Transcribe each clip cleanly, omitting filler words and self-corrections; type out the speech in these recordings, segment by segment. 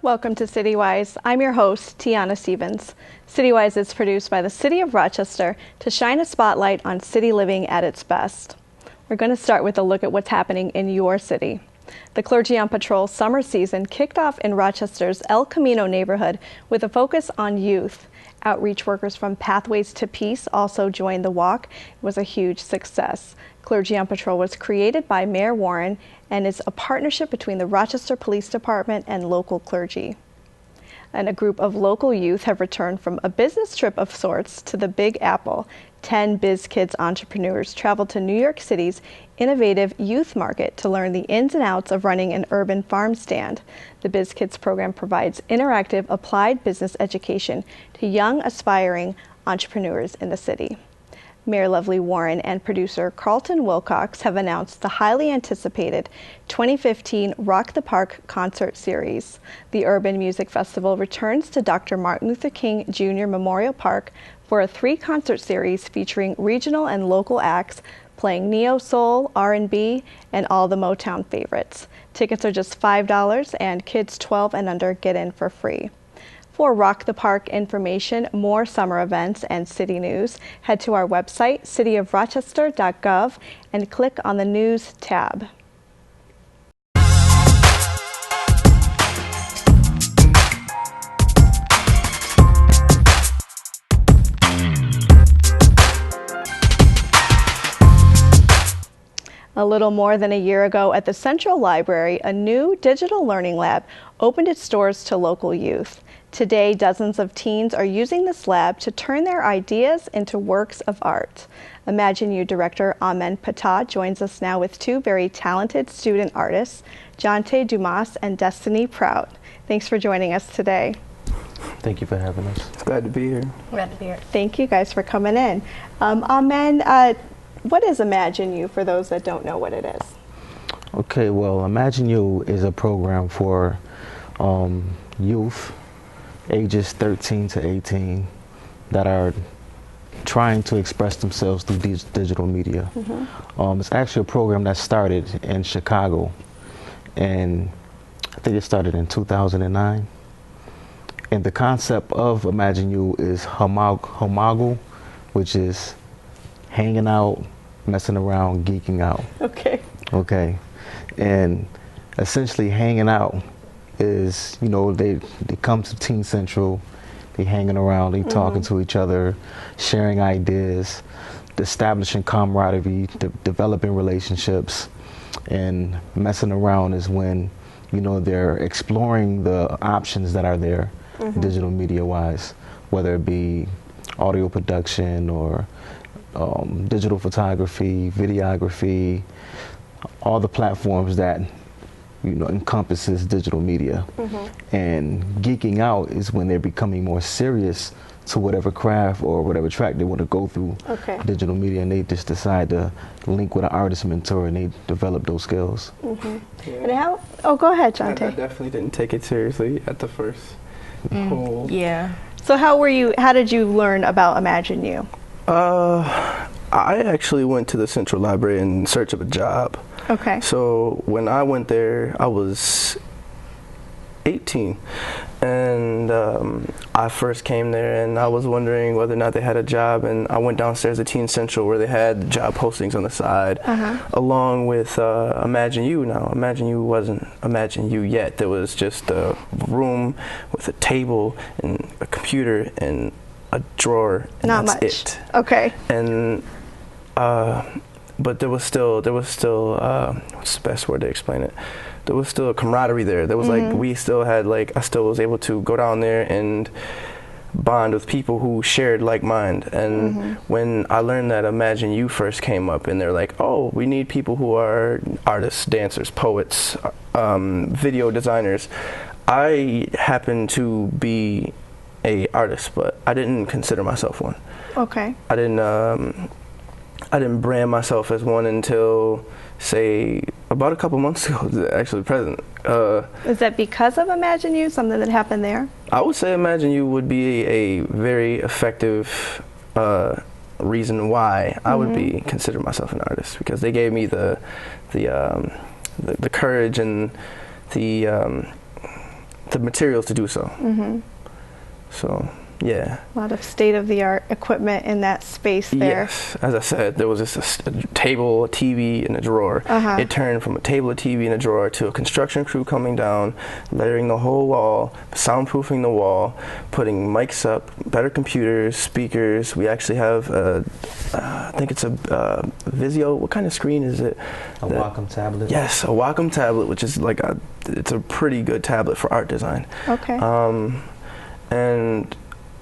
Welcome to CityWise. I'm your host, Tiana Stevens. CityWise is produced by the City of Rochester to shine a spotlight on city living at its best. We're going to start with a look at what's happening in your city. The Clergy on Patrol summer season kicked off in Rochester's El Camino neighborhood with a focus on youth. Outreach workers from Pathways to Peace also joined the walk. It was a huge success. Clergy on Patrol was created by Mayor Warren and is a partnership between the Rochester Police Department and local clergy. And a group of local youth have returned from a business trip of sorts to the Big Apple. 10 Biz Kids entrepreneurs traveled to New York City's innovative youth market to learn the ins and outs of running an urban farm stand. The Biz Kids program provides interactive applied business education to young aspiring entrepreneurs in the city. Mayor Lovely Warren and producer Carlton Wilcox have announced the highly anticipated 2015 Rock the Park concert series. The Urban Music Festival returns to Dr. Martin Luther King Jr. Memorial Park for a 3-concert series featuring regional and local acts playing neo-soul, R&B, and all the Motown favorites. Tickets are just $5 and kids 12 and under get in for free. For Rock the Park information, more summer events, and city news, head to our website, cityofrochester.gov, and click on the News tab. A little more than a year ago at the Central Library, a new digital learning lab opened its doors to local youth. Today, dozens of teens are using this lab to turn their ideas into works of art. Imagine You director Amen Patah joins us now with 2 very talented student artists, Jonte Dumas and Destiny Prout. Thanks for joining us today. Thank you for having us. Glad to be here. Glad to be here. Thank you guys for coming in. Amen, what is Imagine You for those that don't know what it is? Okay, well, Imagine You is a program for youth ages 13 to 18 that are trying to express themselves through digital media. Mm-hmm. It's actually a program that started in Chicago, and I think it started in 2009. And the concept of Imagine You is homago, which is hanging out, messing around, geeking out. Okay. Okay. And essentially hanging out is, you know, they come to Teen Central, they hanging around, they talking to each other, sharing ideas, establishing camaraderie, developing relationships, and messing around is when, you know, they're exploring the options that are there, digital media wise, whether it be audio production or digital photography, videography, all the platforms that, you know, encompasses digital media. And geeking out is when they're becoming more serious to whatever craft or whatever track they want to go through digital media, and they just decide to link with an artist mentor and they develop those skills. Yeah. And how, go ahead, Jonte. I definitely didn't take it seriously at the first whole. Yeah. So how did you learn about Imagine You? I actually went to the Central Library in search of a job. Okay. So when I went there, I was 18, and I first came there and I was wondering whether or not they had a job, and I went downstairs at Teen Central where they had job postings on the side, along with Imagine You. Now, Imagine You wasn't Imagine You yet. There was just a room with a table and a computer and a drawer, and Not that's much. it. Okay. And but there was still what's the best word to explain it? There was still a camaraderie there. There was like, we still had like, I still was able to go down there and bond with people who shared like mind. And when I learned that Imagine You first came up, and they're like, oh, we need people who are artists, dancers, poets, video designers. I happen to be a artist, but I didn't consider myself one. Okay. I didn't brand myself as one until, say, about a couple months ago, actually present. Is that because of Imagine You, something that happened there? I would say Imagine You would be a very effective reason why I would be consider myself an artist, because they gave me the courage and the the materials to do so. So yeah. A lot of state-of-the-art equipment in that space there. Yes, as I said, there was just a table, a TV, and a drawer. It turned from a table, a TV, and a drawer to a construction crew coming down, layering the whole wall, soundproofing the wall, putting mics up, better computers, speakers. We actually have, I think it's a Vizio. What kind of screen is it? A Wacom tablet. Yes, a Wacom tablet, which is like it's a pretty good tablet for art design. Okay. And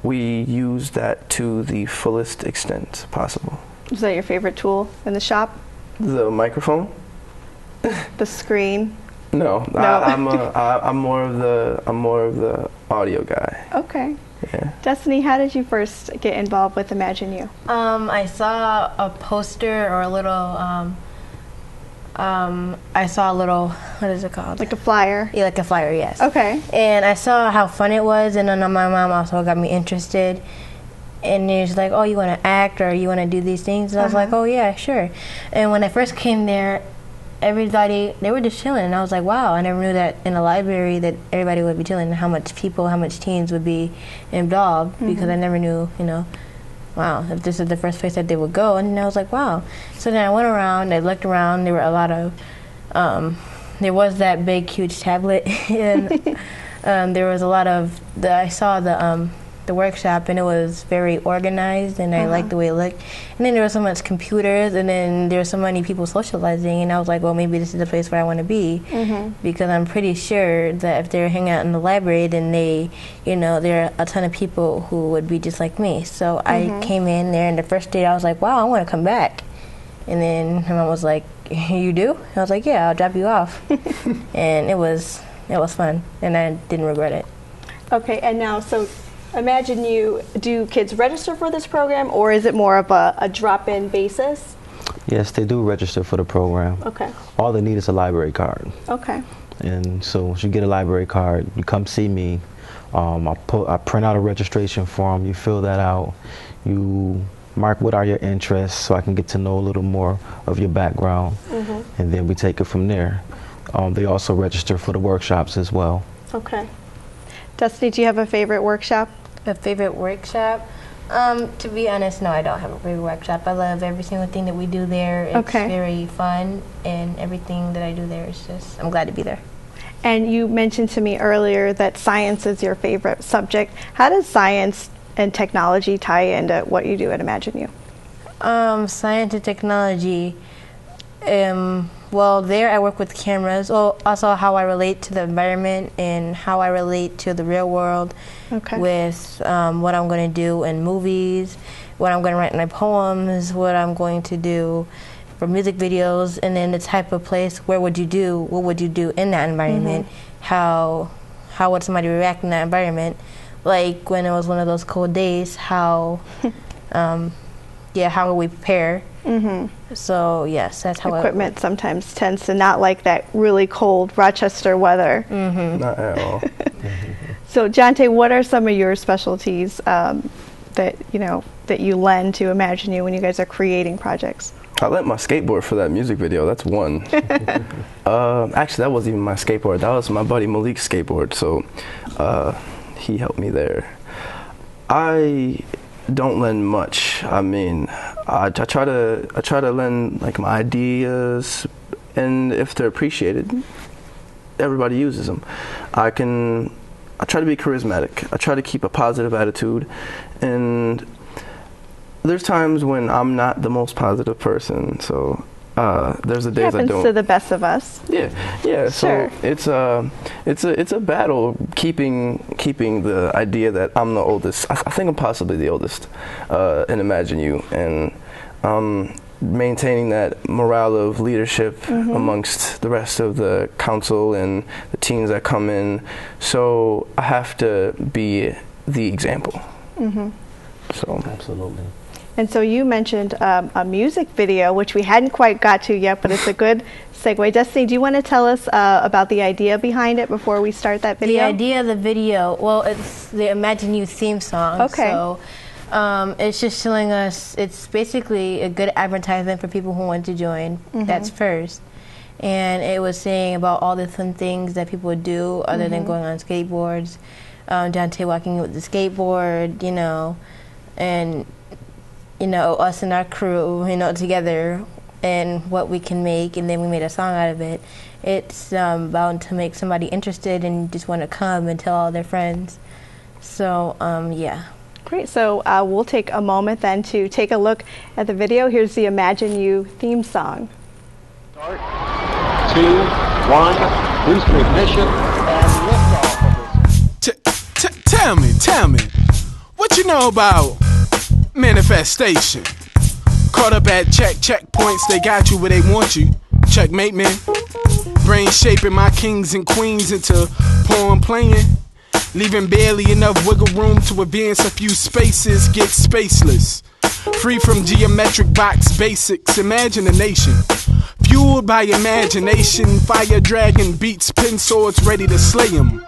we use that to the fullest extent possible. Is that your favorite tool in the shop? The microphone? The screen? No. I'm more of the audio guy. Okay. Yeah. Destiny, how did you first get involved with Imagine You? I saw a poster or a little. I saw a little, what is it called? Like a flyer? Yeah, like a flyer, yes. Okay. And I saw how fun it was, and then my mom also got me interested. And she was like, oh, you want to act or you want to do these things? And I was like, oh, yeah, sure. And when I first came there, everybody, they were just chilling. And I was like, wow, I never knew that in a library that everybody would be chilling, and how much teens would be involved, because I never knew, wow, if this is the first place that they would go. And I was like, wow. So then I went around, I looked around, there were a lot of, there was that big, huge tablet, and there was a lot of, I saw the workshop, and it was very organized, and I liked the way it looked. And then there was so much computers, and then there were so many people socializing, and I was like, well, maybe this is the place where I want to be, because I'm pretty sure that if they're hanging out in the library, then there are a ton of people who would be just like me. So I came in there, and the first day I was like, wow, I want to come back. And then my mom was like, you do? And I was like, yeah, I'll drop you off. And it was fun, and I didn't regret it. Okay, and now, so Imagine You, do kids register for this program, or is it more of a drop-in basis? Yes, they do register for the program. Okay. All they need is a library card. Okay. And so once you get a library card, you come see me. I print out a registration form. You fill that out. You mark what are your interests, so I can get to know a little more of your background, and then we take it from there. They also register for the workshops as well. Okay. Destiny, do you have a favorite workshop? A favorite workshop? To be honest, no, I don't have a favorite workshop. I love every single thing that we do there. It's very fun, and everything that I do there is just, I'm glad to be there. And you mentioned to me earlier that science is your favorite subject. How does science and technology tie into what you do at Imagine You? Science and technology, well, there I work with cameras. Well, also how I relate to the environment and how I relate to the real world with what I'm going to do in movies, what I'm going to write in my poems, what I'm going to do for music videos, and then the type of place, what would you do in that environment, how would somebody react in that environment, like when it was one of those cold days, how how would we prepare? So yes, that's how equipment sometimes tends to not like that really cold Rochester weather. Not at all. So Jonte, what are some of your specialties that you lend to Imagine You when you guys are creating projects? I lent my skateboard for that music video. That's one. Actually, that wasn't even my skateboard. That was my buddy Malik's skateboard. So he helped me there. I don't lend much. I mean, I try to lend like my ideas, and if they're appreciated, everybody uses them. I try to be charismatic. I try to keep a positive attitude, and there's times when I'm not the most positive person. So there's the days I don't. Happens to the best of us. Yeah. Sure. So it's a battle keeping the idea that I'm the oldest. I think I'm possibly the oldest in Imagine You, and maintaining that morale of leadership amongst the rest of the council and the teens that come in. So I have to be the example. So absolutely. And so you mentioned a music video, which we hadn't quite got to yet, but it's a good segue. Destiny, do you want to tell us about the idea behind it before we start that video? The idea of the video, well, it's the Imagine You theme song. Okay. So it's just showing us, it's basically a good advertisement for people who want to join. That's first. and it was saying about all the fun things that people would do other than going on skateboards. Dante walking with the skateboard, you know, and, you know, us and our crew, you know, together, and what we can make, and then we made a song out of it. It's bound to make somebody interested and just want to come and tell all their friends. So, yeah. Great. So we'll take a moment then to take a look at the video. Here's the Imagine You theme song. Start. 2, 1, booster ignition, and liftoff of this. Tell me, what you know about manifestation? Caught up at checkpoints, they got you where they want you. Checkmate, man. Brain shaping my kings and queens into pawn playing, leaving barely enough wiggle room to advance a few spaces, get spaceless. Free from geometric box basics, imagine a nation fueled by imagination. Fire dragon beats, pin swords ready to slay 'em.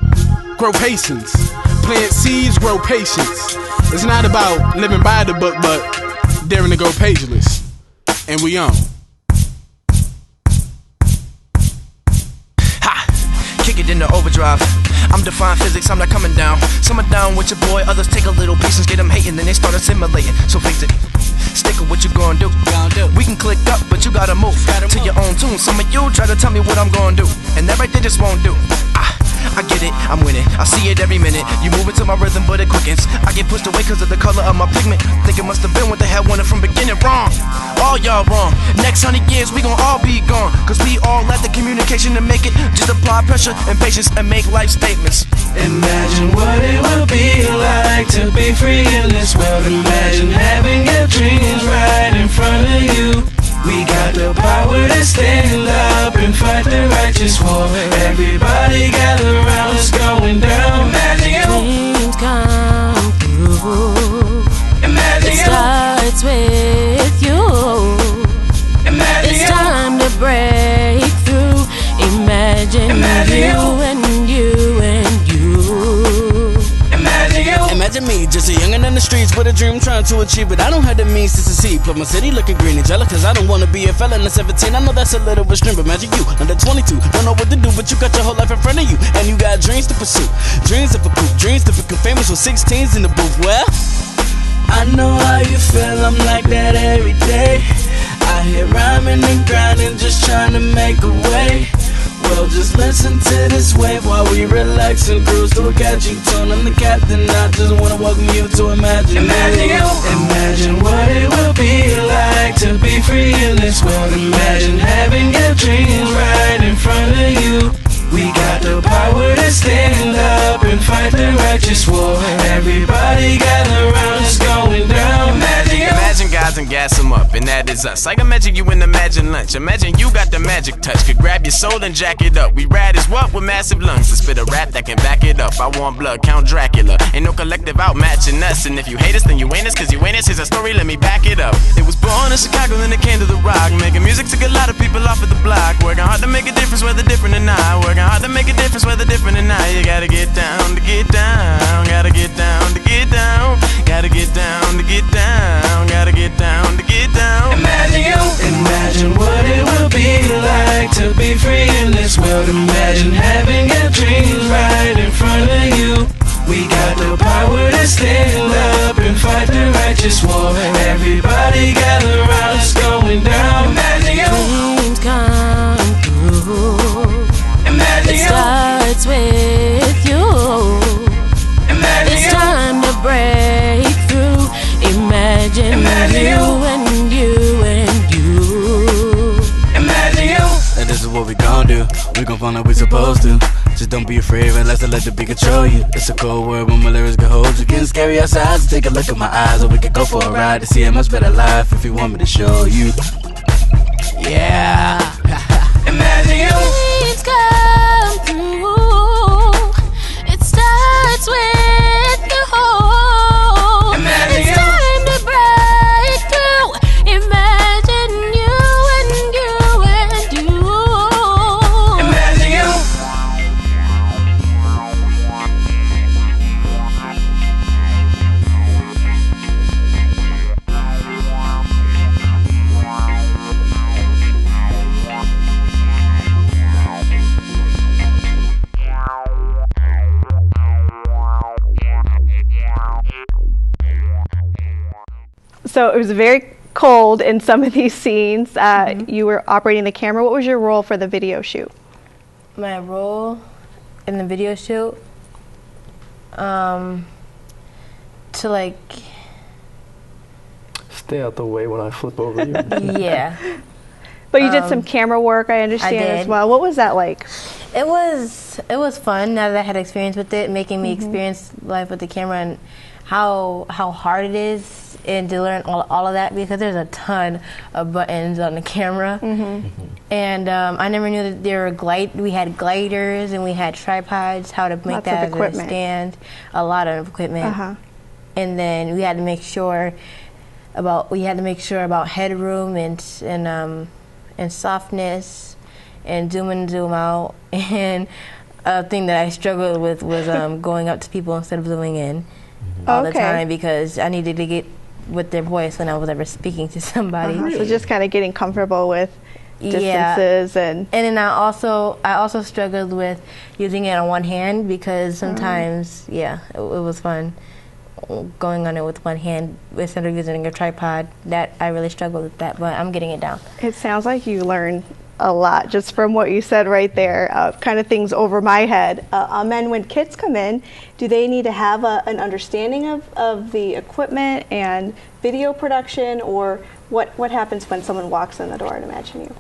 Grow patience, plant seeds, grow patience. It's not about living by the book, but daring to go pageless. And we on. Kick it into overdrive. I'm defying physics, I'm not coming down. Some are down with your boy, others take a little pieces, get them hating, then they start assimilating. So face it, stick with what you gonna do. We can click up, but you gotta move to your own tune. Some of you try to tell me what I'm gonna do, and that right there just won't do. I get it, I'm winning, I see it every minute. You move into my rhythm, but it quickens. I get pushed away cause of the color of my pigment. Think it must have been what the hell wanted from beginning. Wrong, all y'all wrong. Next 100 years we gon' all be gone, cause we all lack the communication to make it. Just apply pressure and patience and make life statements. Imagine what it would be like to be free in this world. Imagine having your dreams right in front of you. We got the power to stand up and fight the righteous war. Everybody gather around, it's going down. Imagine you. Dreams come true. Imagine it you. Starts with you. Imagine it's you. time to break through. Imagine you and you and you. Imagine you. Imagine me, just a youngin' in the streets with a dream trying to achieve it. I don't have the means to succeed, but my city looking green and jealous, cause I don't wanna be a felon at 17. I know that's a little extreme, but imagine you, under 22, don't know what to do, but you got your whole life in front of you, and you got dreams to pursue. Dreams of a coupe, dreams to become famous with 16s in the booth. Well, I know how you feel, I'm like that every day. I hear rhyming and grinding, just trying to make a way. Well, just listen to this wave while we relax and cruise to a catchy tune. I'm the captain, I just wanna welcome you to Imagine You. Imagine what it will be like to be free in this world. Imagine having your dreams right in front of you. We got the power to stand up and fight the righteous war. Everybody gather around, it's going down. Imagine you. Imagine guys and gas them up, and that is us. Like imagine you in Imagine lunch. Imagine you got the magic touch, could grab your soul and jack it up. We rad as what with massive lungs to spit a rap that can back it up. I want blood, Count Dracula. Ain't no collective outmatching us. And if you hate us, then you ain't us, cause you ain't us. Here's a story, let me back it up. It was born in Chicago, then it came to the rock. Making music took a lot of people off of the block. Working hard to make a difference, whether different or not. Working hard to make a difference, whether different or not. You gotta get down to get down. Gotta get down to get down. Gotta get down to get down. Gotta get down to get down. Imagine you. Imagine what it will be like to be free in this world. Imagine having your dreams right in front of you. We got the power to stand up and fight the righteous war. Everybody gather around, it's going down. Imagine you. Dreams come true. Imagine it you. starts with you. Imagine it's you. time to break through. Imagine you and you and you. Imagine you. and this is what we gon' do. We gon' find out we supposed to. Just don't be afraid, relax and let the beat control you. It's a cold world when my lyrics can hold you. Getting scary outside, so take a look at my eyes. Or we could go for a ride to see a much better life if you want me to show you. Yeah. Imagine you. Dreams come true. It starts with the whole. Imagine it's you. time to break through. Imagine you and you and you. Imagine you. So it was very cold in some of these scenes. You were operating the camera. What was your role for the video shoot? My role in the video shoot, to like Stay out the way when I flip over you. yeah. But you did some camera work, I understand, as well. What was that like? It was fun now that I had experience with it, making me experience life with the camera and how hard it is and to learn all of that, because there's a ton of buttons on the camera. And I never knew that there were we had gliders and we had tripods, how to make Lots that of as a stand, a lot of equipment. And then we had to make sure about headroom and softness and zoom in, zoom out. And a thing that I struggled with was going up to people instead of zooming in all the time, because I needed to get with their voice when I was ever speaking to somebody. So just kind of getting comfortable with distances and then I also struggled with using it on one hand, because sometimes it was fun going on it with one hand instead of using a tripod. That I really struggled with that, but I'm getting it down. It sounds like you learned a lot just from what you said right there, kind of things over my head. And when kids come in, do they need to have an understanding of the equipment and video production, or what happens when someone walks in the door at Imagine You?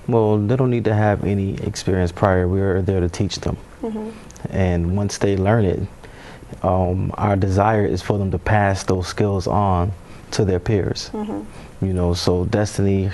Well, they don't need to have any experience prior. We're there to teach them. And once they learn it, our desire is for them to pass those skills on to their peers. You know, so Destiny,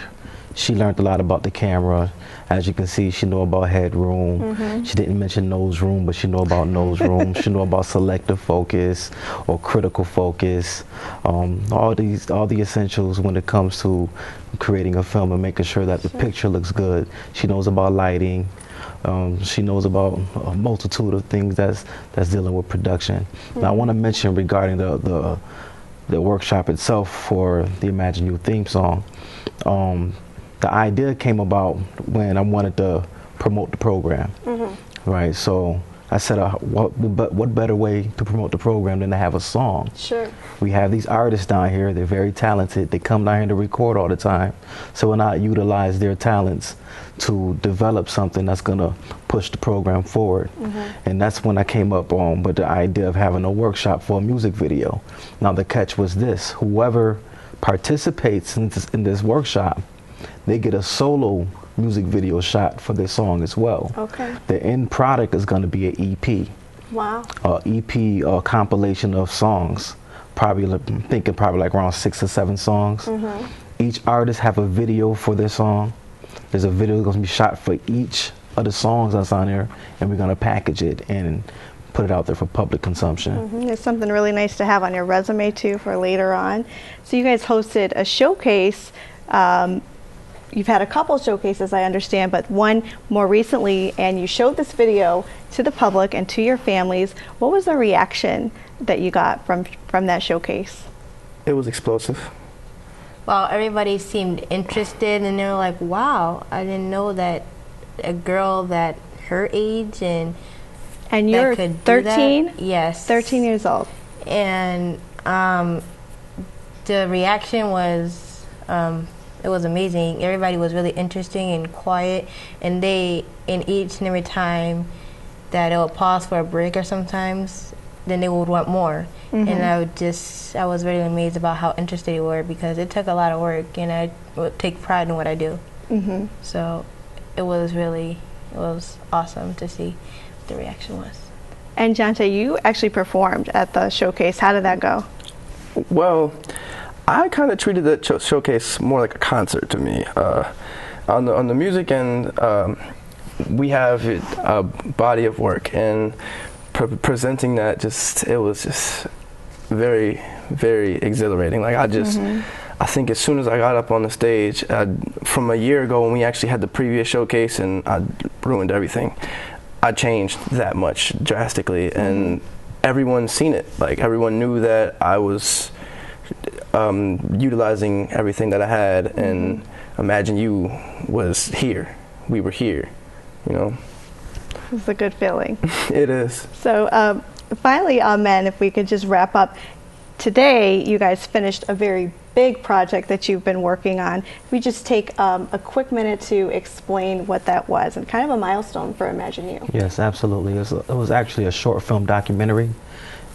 she learned a lot about the camera. As you can see, she know about headroom. She didn't mention nose room, but she know about nose room. She know about selective focus or critical focus. All the essentials when it comes to creating a film and making sure that the picture looks good. She knows about lighting. She knows about a multitude of things that's dealing with production. Now, I want to mention regarding the workshop itself for the Imagine You theme song. The idea came about when I wanted to promote the program, right? So I said, what better way to promote the program than to have a song? Sure. We have these artists down here. They're very talented. They come down here to record all the time. So why not utilize their talents to develop something that's going to push the program forward? And that's when I came up with the idea of having a workshop for a music video. Now, the catch was this. Whoever participates in this workshop, they get a solo music video shot for their song as well. The end product is going to be an EP. Wow. EP compilation of songs. I'm thinking probably like around 6 or 7 songs. Each artist have a video for their song. There's a video that's going to be shot for each of the songs that's on there, and we're going to package it and put it out there for public consumption. It's something really nice to have on your resume too for later on. So you guys hosted a showcase. You've had a couple showcases, I understand, but one more recently, and you showed this video to the public and to your families. What was the reaction that you got from that showcase? It was explosive. Well, everybody seemed interested, and they were like, wow, I didn't know that a girl that her age and you're could 13? Yes. 13 years old. And the reaction was, it was amazing. Everybody was really interesting and quiet, and in each and every time that it would pause for a break or sometimes, then they would want more. And I was really amazed about how interested they were, because it took a lot of work, and I would take pride in what I do. So it was awesome to see what the reaction was. And Jante, you actually performed at the showcase. How did that go? Well, I kind of treated that showcase more like a concert to me. On the music end, we have a body of work, and presenting that it was just very, very exhilarating. Like I think as soon as I got up on the stage, from a year ago when we actually had the previous showcase and I ruined everything, I changed that much drastically, and everyone's seen it. Like everyone knew that I was utilizing everything that I had, and Imagine You was here. We were here, you know. It's a good feeling. It is. So finally, men, if we could just wrap up. Today, you guys finished a very big project that you've been working on. If we just take a quick minute to explain what that was, and kind of a milestone for Imagine You. Yes, absolutely. It was actually a short film documentary,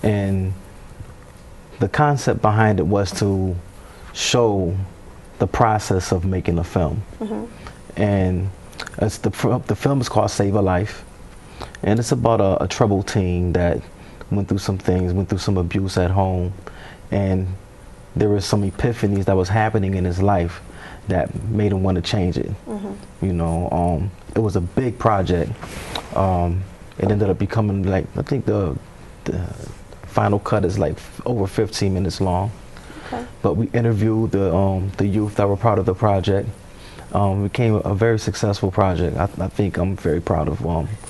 and the concept behind it was to show the process of making a film. And the film is called Save a Life, and it's about a troubled teen that went through some things, went through some abuse at home, and there was some epiphanies that was happening in his life that made him want to change it. You know, it was a big project. It ended up becoming, like, I think the final cut is like over 15 minutes long. But we interviewed the youth that were part of the project. It became a very successful project. I think I'm very proud of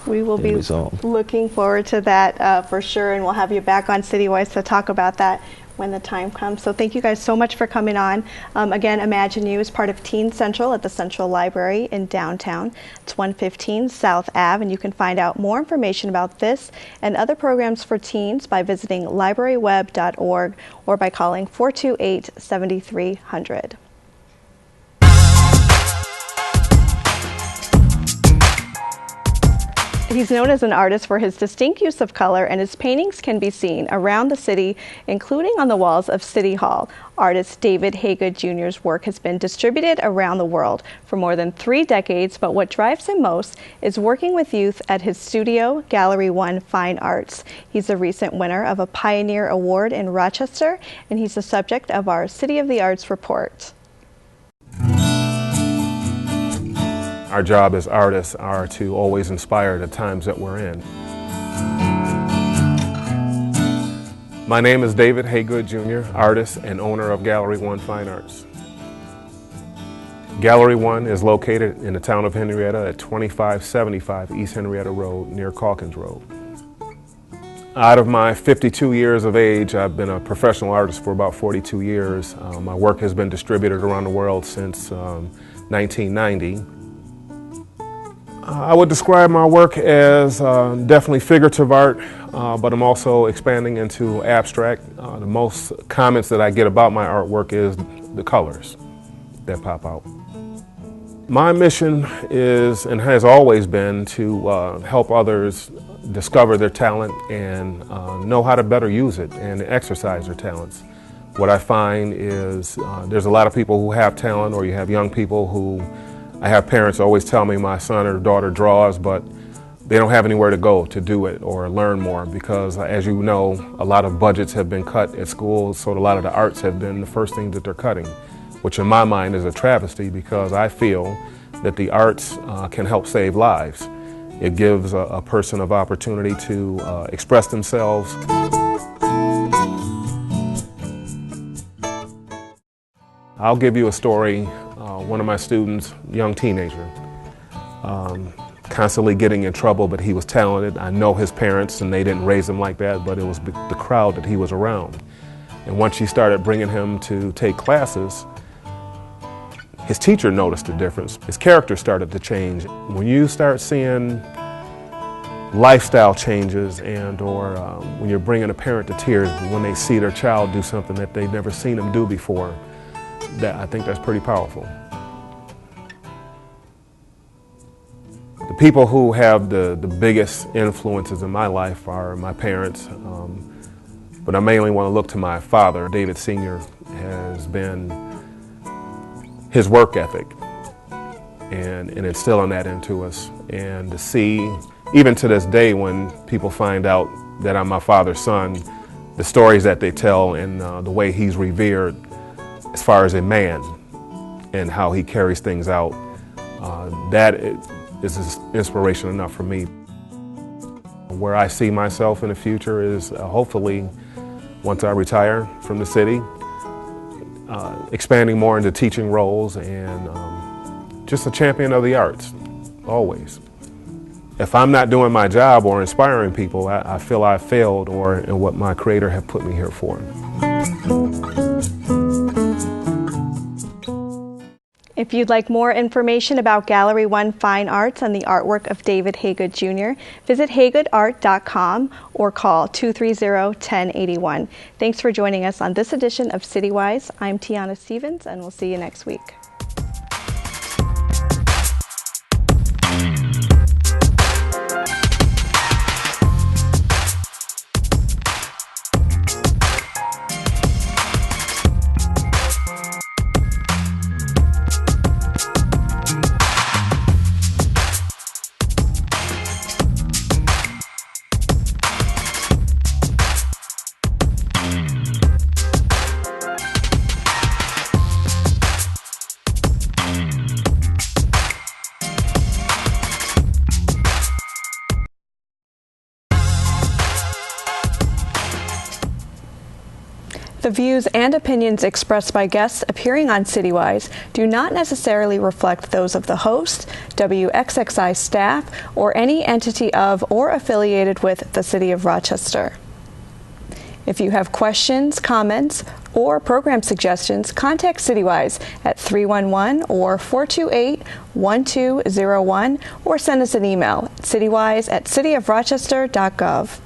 we will be result. Looking forward to that for sure, and we'll have you back on CityWise to talk about that when the time comes. So thank you guys so much for coming on. Again, Imagine You is part of Teen Central at the Central Library in downtown. It's 115 South Ave, and you can find out more information about this and other programs for teens by visiting libraryweb.org or by calling 428-7300. He's known as an artist for his distinct use of color, and his paintings can be seen around the city, including on the walls of City Hall. Artist David Haygood Jr.'s work has been distributed around the world for more than 3 decades, but what drives him most is working with youth at his studio, Gallery 1 Fine Arts. He's a recent winner of a Pioneer Award in Rochester, and he's the subject of our City of the Arts report. Our job as artists are to always inspire the times that we're in. My name is David Haygood Jr., artist and owner of Gallery 1 Fine Arts. Gallery 1 is located in the town of Henrietta at 2575 East Henrietta Road near Calkins Road. Out of my 52 years of age, I've been a professional artist for about 42 years. My work has been distributed around the world since 1990. I would describe my work as definitely figurative art, but I'm also expanding into abstract. The most comments that I get about my artwork is the colors that pop out. My mission is and has always been to help others discover their talent and know how to better use it and exercise their talents. What I find is there's a lot of people who have talent, or you have young people who I have parents always tell me my son or daughter draws, but they don't have anywhere to go to do it or learn more because, as you know, a lot of budgets have been cut at schools, so a lot of the arts have been the first thing that they're cutting, which in my mind is a travesty because I feel that the arts can help save lives. It gives a person an opportunity to express themselves. I'll give you a story. One of my students, young teenager, constantly getting in trouble, but he was talented. I know his parents, and they didn't raise him like that, but it was the crowd that he was around. And once she started bringing him to take classes, his teacher noticed the difference. His character started to change. When you start seeing lifestyle changes or when you're bringing a parent to tears when they see their child do something that they've never seen them do before, I think that's pretty powerful. The people who have the biggest influences in my life are my parents, but I mainly want to look to my father. David Sr. has been his work ethic and instilling that into us. And to see, even to this day, when people find out that I'm my father's son, the stories that they tell and the way he's revered as far as a man and how he carries things out, that is inspiration enough for me. Where I see myself in the future is hopefully, once I retire from the city, expanding more into teaching roles and just a champion of the arts, always. If I'm not doing my job or inspiring people, I feel I've failed or in what my Creator have put me here for. If you'd like more information about Gallery 1 Fine Arts and the artwork of David Haygood Jr., visit haygoodart.com or call 230-1081. Thanks for joining us on this edition of CityWise. I'm Tiana Stevens, and we'll see you next week. The views and opinions expressed by guests appearing on CityWise do not necessarily reflect those of the host, WXXI staff, or any entity of or affiliated with the City of Rochester. If you have questions, comments, or program suggestions, contact CityWise at 311 or 428-1201 or send us an email, citywise@cityofrochester.gov.